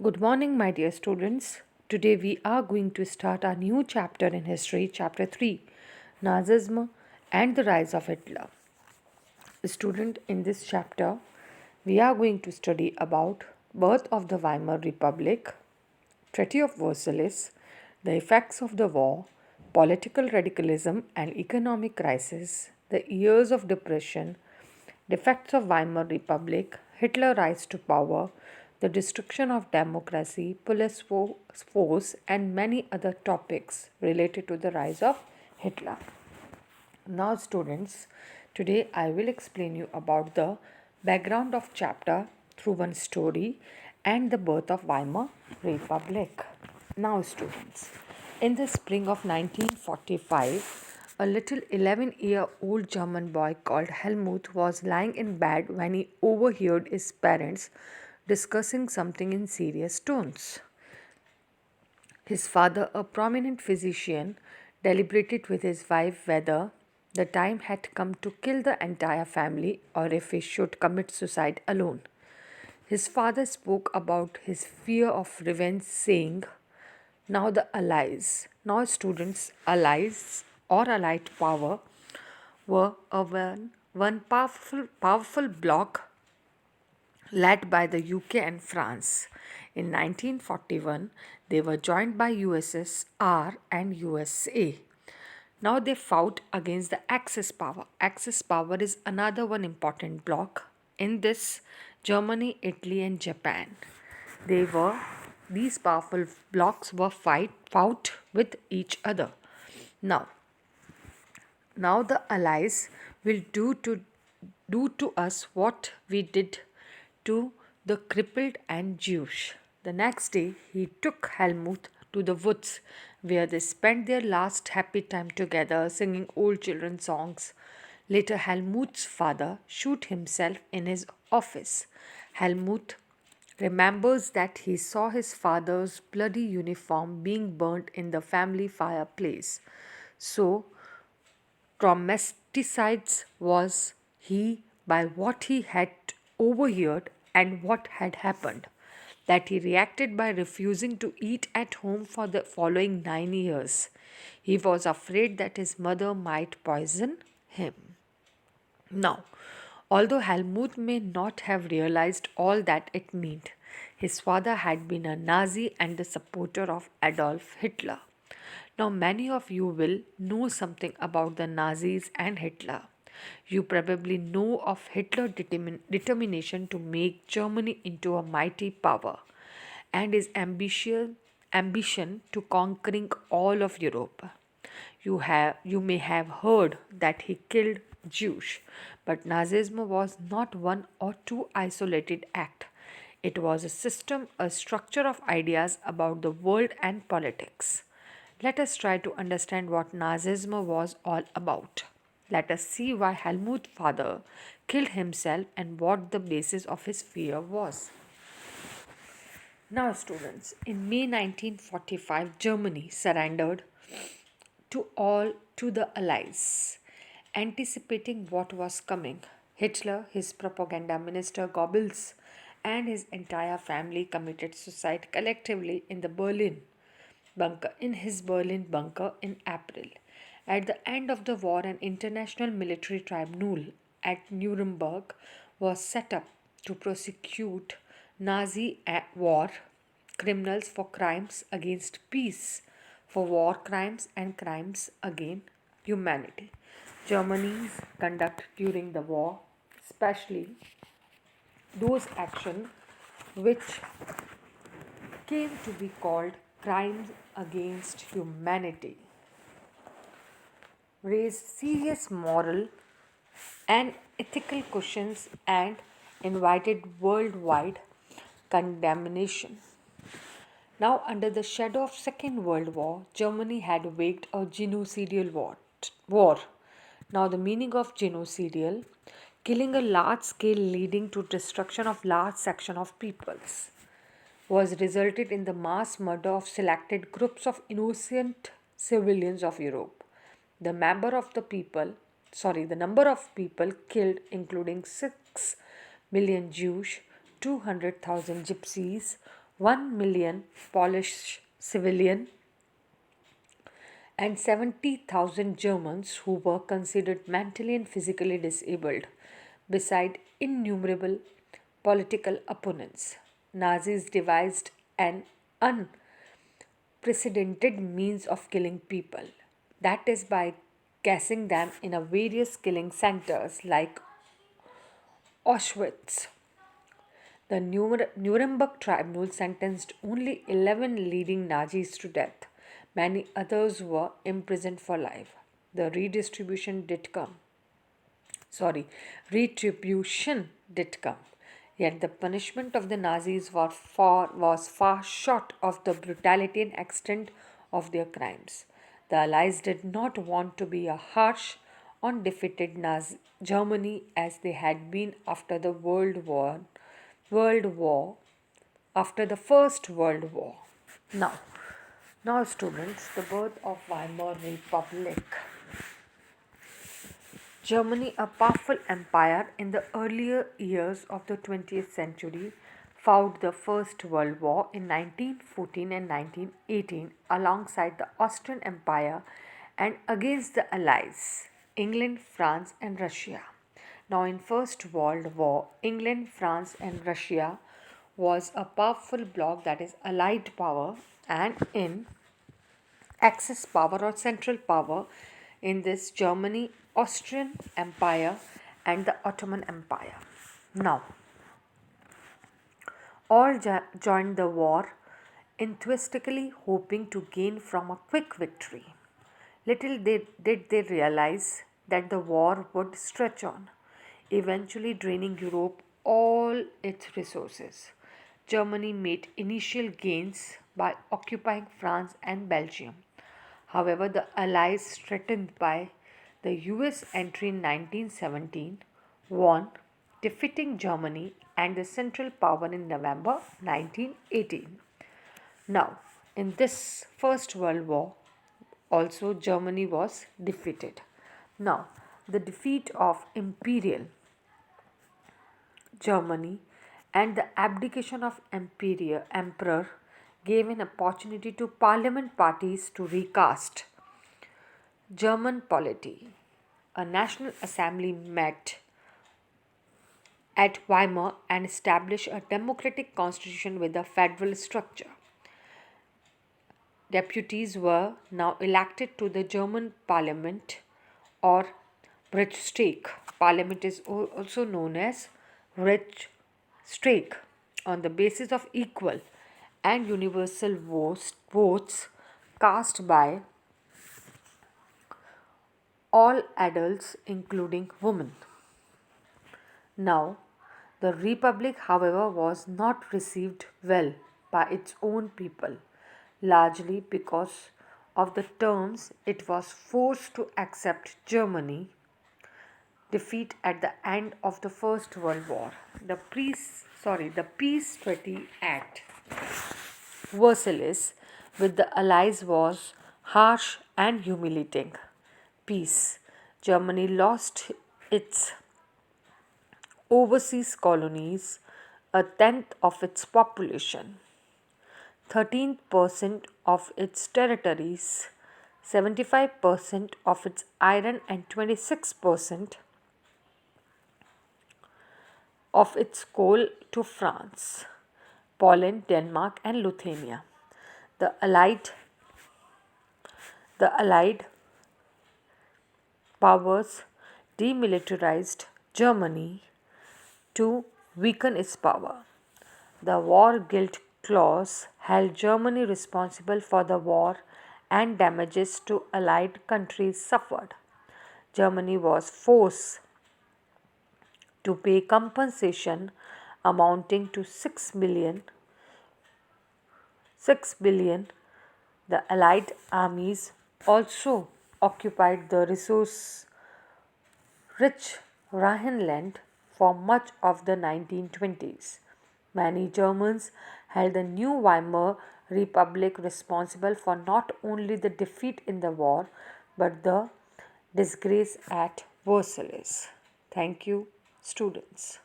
Good morning, my dear students. Today we are going to start our new chapter in history, chapter 3, Nazism and the rise of Hitler. Student, in this chapter, we are going to study about birth of the Weimar Republic, Treaty of Versailles, the effects of the war, political radicalism and economic crisis, the years of depression, defects of Weimar Republic, Hitler rise to power, the destruction of democracy, police force, and many other topics related to the rise of Hitler. Now, students, today I will explain you about the background of chapter through one story and the birth of Weimar Republic. Now, students, in the spring of 1945, a little 11-year-old German boy called Helmut was lying in bed when he overheard his parents discussing something in serious tones. His father, a prominent physician, deliberated with his wife whether the time had come to kill the entire family or if he should commit suicide alone. His father spoke about his fear of revenge, saying, now students, allies or allied power were one powerful bloc led by the UK and France. In 1941, they were joined by USSR and USA. Now they fought against the Axis power. Axis power is another one important bloc. In this, Germany, Italy, and Japan. They were these powerful blocs were fought with each other. Now, now the Allies will do to us what we did to the crippled and Jewish. The next day, he took Helmut to the woods where they spent their last happy time together singing old children's songs. Later, Helmut's father shot himself in his office. Helmut remembers that he saw his father's bloody uniform being burnt in the family fireplace. So, traumatized was he by what he had overheard and what had happened, that he reacted by refusing to eat at home for the following 9 years. He was afraid that his mother might poison him. Now, although Helmut may not have realized all that it meant, his father had been a Nazi and the supporter of Adolf Hitler. Now, many of you will know something about the Nazis and Hitler. You probably know of Hitler's determination to make Germany into a mighty power and his ambition to conquering all of Europe. You may have heard that he killed Jews, but Nazism was not one or two isolated acts. It was a system, a structure of ideas about the world and politics. Let us try to understand what Nazism was all about. Let us see why Helmut's father killed himself and what the basis of his fear was. Now, students, in May 1945, Germany surrendered to the Allies, anticipating what was coming. Hitler, his propaganda minister Goebbels, and his entire family committed suicide collectively in his Berlin bunker in April. At the end of the war, an international military tribunal at Nuremberg was set up to prosecute Nazi war criminals for crimes against peace, for war crimes and crimes against humanity. Germany's conduct during the war, especially those actions which came to be called crimes against humanity, raised serious moral and ethical questions and invited worldwide condemnation. Now, under the shadow of Second World War, Germany had waged a genocidal war. Now, the meaning of genocidal, killing a large scale leading to destruction of large section of peoples, was resulted in the mass murder of selected groups of innocent civilians of Europe. The number of people killed, including 6 million Jews, 200,000 gypsies, 1 million Polish civilian and 70,000 Germans who were considered mentally and physically disabled, beside innumerable political opponents. Nazis devised an unprecedented means of killing people, that is, by gassing them in a various killing centers like Auschwitz. The Nuremberg tribunal sentenced only 11 leading Nazis to death. Many others were imprisoned for life. The redistribution did come. Retribution did come. Yet the punishment of the Nazis was far short of the brutality and extent of their crimes. The Allies did not want to be a harsh on defeated Nazi Germany as they had been after the World War, after the First World War. Now, now students, the birth of Weimar Republic. Germany, a powerful empire in the earlier years of the 20th century, fought the First World War in 1914 and 1918 alongside the Austrian Empire and against the Allies, England, France and Russia. Now in First World War, England, France and Russia was a powerful bloc, that is allied power, and in Axis power or central power in this Germany, Austrian Empire and the Ottoman Empire. Now, all joined the war enthusiastically hoping to gain from a quick victory. Little did they realize that the war would stretch on, eventually draining Europe all its resources. Germany made initial gains by occupying France and Belgium. However, the Allies, threatened by the US entry in 1917, won, defeating Germany and the Central Power in November 1918. Now, in this First World War, also Germany was defeated. Now, the defeat of Imperial Germany and the abdication of Emperor gave an opportunity to parliament parties to recast German polity. A national assembly met at Weimar and established a democratic constitution with a federal structure. Deputies were now elected to the German parliament or Reichstag. Parliament is also known as Reichstag on the basis of equal and universal votes cast by all adults, including women. Now, the Republic, however, was not received well by its own people, largely because of the terms it was forced to accept Germany defeat at the end of the First World War. The Peace Treaty Act Versailles with the Allies was harsh and humiliating. Peace. Germany lost its overseas colonies, a tenth of its population, 13% of its territories, 75% of its iron, and 26% of its coal to France, Poland, Denmark, and Lithuania. The Allied powers demilitarized Germany to weaken its power. The war guilt clause held Germany responsible for the war and damages to Allied countries suffered. Germany was forced to pay compensation amounting to 6 billion. The Allied armies also occupied the resource rich Rhineland for much of the 1920s. Many Germans held the new Weimar Republic responsible for not only the defeat in the war but the disgrace at Versailles. Thank you, students.